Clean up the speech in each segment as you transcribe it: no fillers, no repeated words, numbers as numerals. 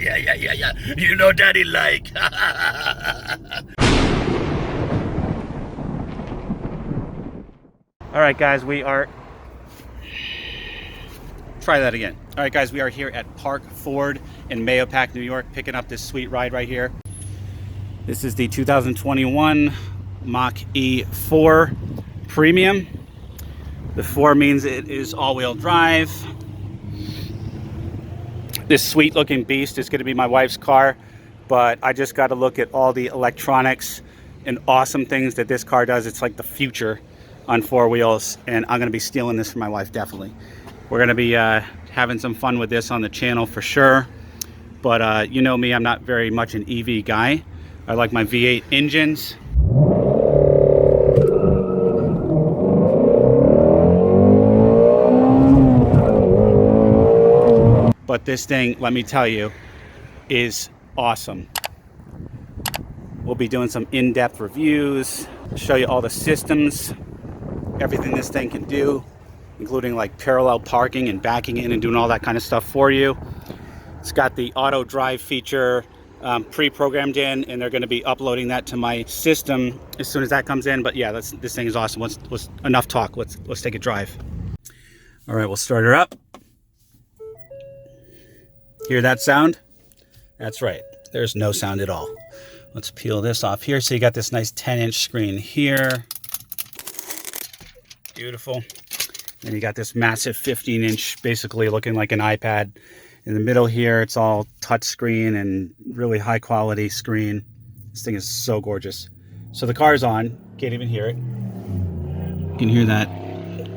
Yeah. You know daddy like. All right, guys, we are... Try that again. All right, guys, we are here at Park Ford in Mahopac, New York, picking up this sweet ride right here. This is the 2021 Mach-E 4 Premium. The 4 means it is all-wheel drive. This sweet looking beast is going to be my wife's car, but I just got to look at all the electronics and awesome things that this car does. It's like the future on 4 wheels, and I'm going to be stealing this for my wife, definitely. We're going to be having some fun with this on the channel for sure, but you know me, I'm not very much an EV guy. I like my V8 engines. But this thing, let me tell you, is awesome. We'll be doing some in-depth reviews, show you all the systems, everything this thing can do, including like parallel parking and backing in and doing all that kind of stuff for you. It's got the auto drive feature pre-programmed in, and they're going to be uploading that to my system as soon as that comes in. But yeah, this thing is awesome. Let's enough talk. Let's take a drive. All right, we'll start her up. Hear that sound? That's right. There's no sound at all. Let's peel this off here. So you got this nice 10-inch screen here. Beautiful. And you got this massive 15-inch, basically looking like an iPad. In the middle here, it's all touch screen and really high quality screen. This thing is so gorgeous. So the car's on. Can't even hear it. You can hear that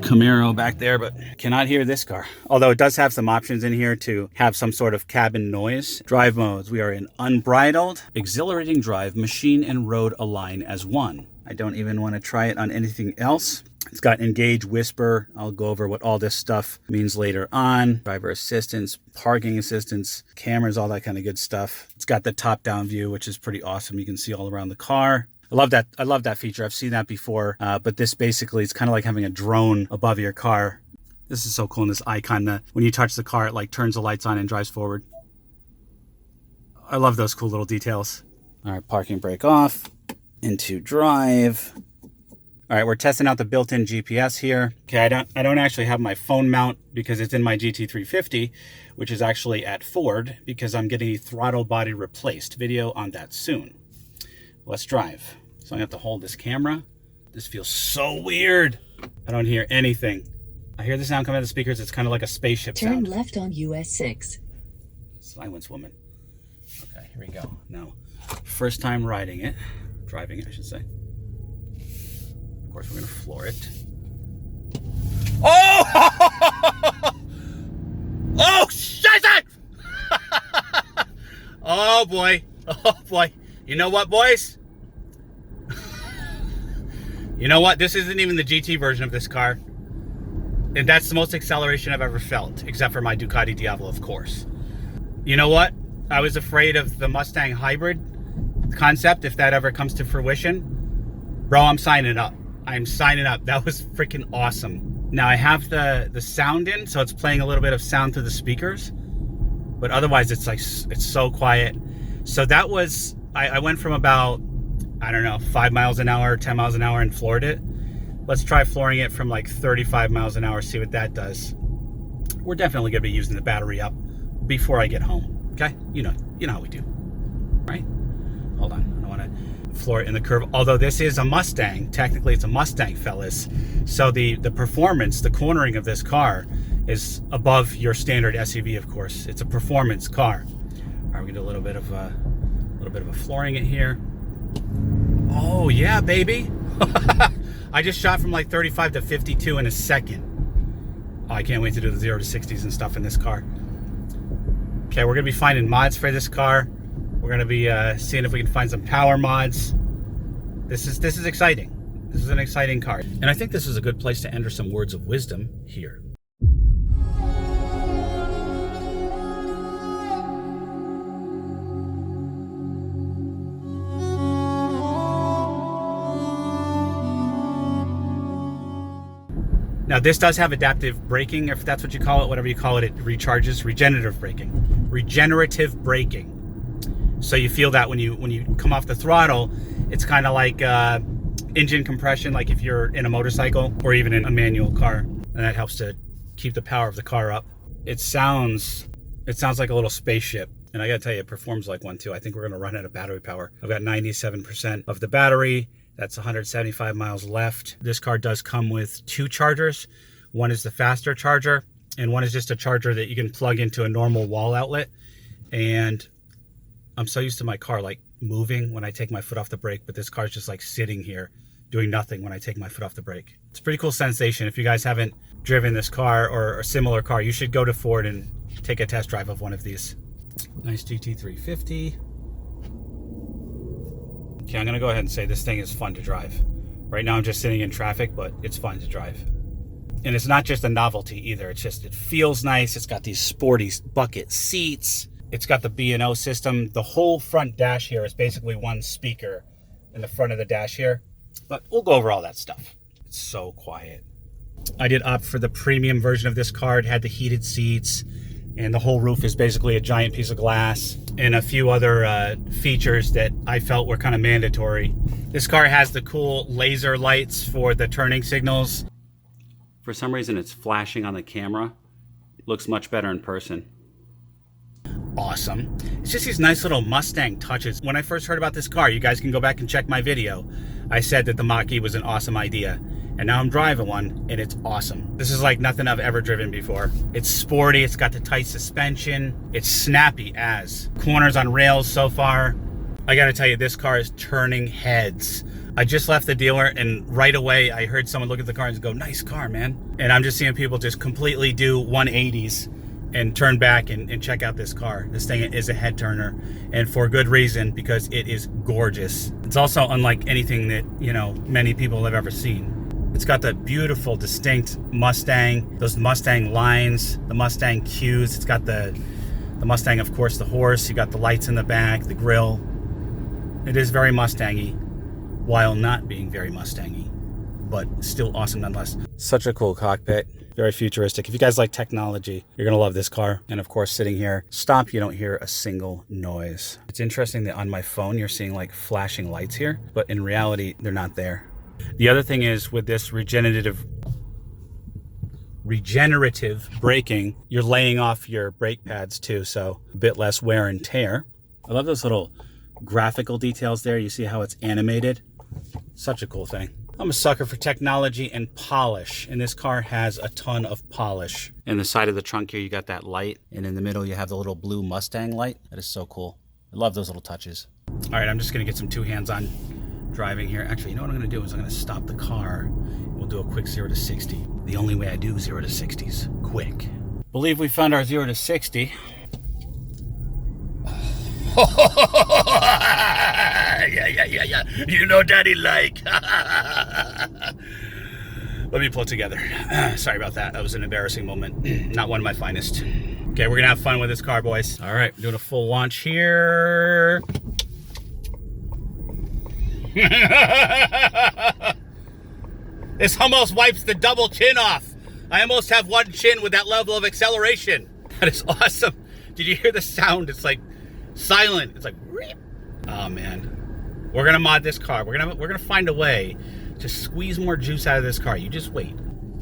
Camaro back there, but cannot hear this car. Although it does have some options in here to have some sort of cabin noise. Drive modes. We are in unbridled, exhilarating drive, machine and road align as one. I don't even want to try it on anything else. It's got engage, whisper. I'll go over what all this stuff means later on. Driver assistance, parking assistance, cameras, all that kind of good stuff. It's got the top-down view, which is pretty awesome. You can see all around the car. I love that feature. I've seen that before, but this basically is kind of like having a drone above your car. This is so cool in this icon. When you touch the car, it like turns the lights on and drives forward. I love those cool little details. All right, parking brake off. Into drive. All right, we're testing out the built-in GPS here. Okay, I don't actually have my phone mount because it's in my GT350, which is actually at Ford because I'm getting the throttle body replaced. Video on that soon. Let's drive. So I have to hold this camera. This feels so weird. I don't hear anything. I hear the sound coming out of the speakers. It's kind of like a spaceship sound. Turn left on US 6. Silence, woman. Okay, here we go. Now, first time riding it. Driving it, I should say. Of course, we're going to floor it. Oh! Oh, shit! Oh, boy. Oh, boy. You know what, boys? You know what? This isn't even the GT version of this car. And that's the most acceleration I've ever felt, except for my Ducati Diavolo, of course. You know what? I was afraid of the Mustang hybrid concept, if that ever comes to fruition. Bro, I'm signing up. I'm signing up. That was freaking awesome. Now I have the sound in, so it's playing a little bit of sound through the speakers, but otherwise it's like, it's so quiet. So that was, I went from about, I don't know, 5 miles an hour, 10 miles an hour and floored it. Let's try flooring it from like 35 miles an hour, see what that does. We're definitely gonna be using the battery up before I get home, okay? You know how we do, right? Hold on, I don't want to floor it in the curve. Although this is a Mustang, technically it's a Mustang, fellas. So the performance, the cornering of this car is above your standard SUV, of course. It's a performance car. All right, we're gonna do a little bit of a flooring it here. Oh yeah, baby. I just shot from like 35 to 52 in a second. Oh, I can't wait to do the 0 to 60s and stuff in this car. Okay, we're gonna be finding mods for this car. We're gonna be seeing if we can find some power mods. This is exciting. This is an exciting car. And I think this is a good place to enter some words of wisdom here. Now this does have adaptive braking, if that's what you call it, whatever you call it, it recharges. Regenerative braking. So you feel that when you come off the throttle, it's kind of like engine compression, like if you're in a motorcycle or even in a manual car, and that helps to keep the power of the car up. It sounds like a little spaceship, and I gotta tell you, it performs like one too. I think we're gonna run out of battery power. I've got 97% of the battery. That's 175 miles left. This car does come with 2 chargers. One is the faster charger, and one is just a charger that you can plug into a normal wall outlet. And I'm so used to my car like moving when I take my foot off the brake, but this car's just like sitting here doing nothing when I take my foot off the brake. It's a pretty cool sensation. If you guys haven't driven this car or a similar car, you should go to Ford and take a test drive of one of these. Nice GT350. Okay, I'm gonna go ahead and say this thing is fun to drive. Right now I'm just sitting in traffic, but it's fun to drive. And it's not just a novelty either. It feels nice. It's got these sporty bucket seats. It's got the B&O system. The whole front dash here is basically one speaker in the front of the dash here. But we'll go over all that stuff. It's so quiet. I did opt for the premium version of this car. It had the heated seats, and the whole roof is basically a giant piece of glass, and a few other features that I felt were kind of mandatory. This car has the cool laser lights for the turning signals. For some reason, it's flashing on the camera. It looks much better in person. Awesome. It's just these nice little Mustang touches. When I first heard about this car, you guys can go back and check my video. I said that the Mach-E was an awesome idea. And now I'm driving one, and it's awesome. This is like nothing I've ever driven before. It's sporty, it's got the tight suspension. It's snappy as. Corners on rails so far. I gotta tell you, this car is turning heads. I just left the dealer, and right away I heard someone look at the car and go, nice car, man. And I'm just seeing people just completely do 180s and turn back and check out this car. This thing is a head turner, and for good reason, because it is gorgeous. It's also unlike anything that, you know, many people have ever seen. It's got the beautiful, distinct Mustang, those Mustang lines, the Mustang cues. It's got the Mustang, of course, the horse. You got the lights in the back, the grille. It is very Mustang-y, while not being very Mustang-y, but still awesome nonetheless. Such a cool cockpit. Very futuristic. If you guys like technology, you're gonna love this car. And of course, sitting here, stop, you don't hear a single noise. It's interesting that on my phone, you're seeing like flashing lights here, but in reality, they're not there. The other thing is with this regenerative braking, you're laying off your brake pads too, so a bit less wear and tear. I love those little graphical details there. You see how it's animated? Such a cool thing. I'm a sucker for technology and polish, and this car has a ton of polish. In the side of the trunk here, you got that light, and in the middle, you have the little blue Mustang light. That is so cool. I love those little touches. All right, I'm just gonna get some two hands on driving here. Actually, you know what I'm gonna do is I'm gonna stop the car. We'll do a quick 0 to 60. The only way I do 0 to 60s, quick. Believe we found our 0 to 60. Yeah. You know Daddy like. Let me pull it together. Sorry about that. That was an embarrassing moment. Not one of my finest. Okay, we're gonna have fun with this car, boys. All right, doing a full launch here. This almost wipes the double chin off. I almost have one chin with that level of acceleration. That is awesome. Did you hear the sound? It's like silent. It's like, oh man. We're gonna mod this car. We're gonna find a way to squeeze more juice out of this car. You just wait.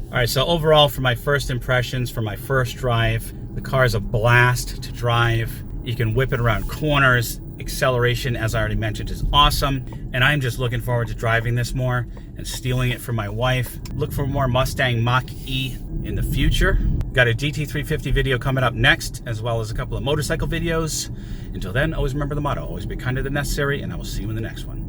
All right, so overall, for my first impressions, for my first drive, the car is a blast to drive. You can whip it around corners. Acceleration, as I already mentioned, is awesome. And I'm just looking forward to driving this more and stealing it from my wife. Look for more Mustang Mach-E in the future. Got a GT350 video coming up next, as well as a couple of motorcycle videos. Until then, always remember the motto, always be kinder than necessary, and I will see you in the next one.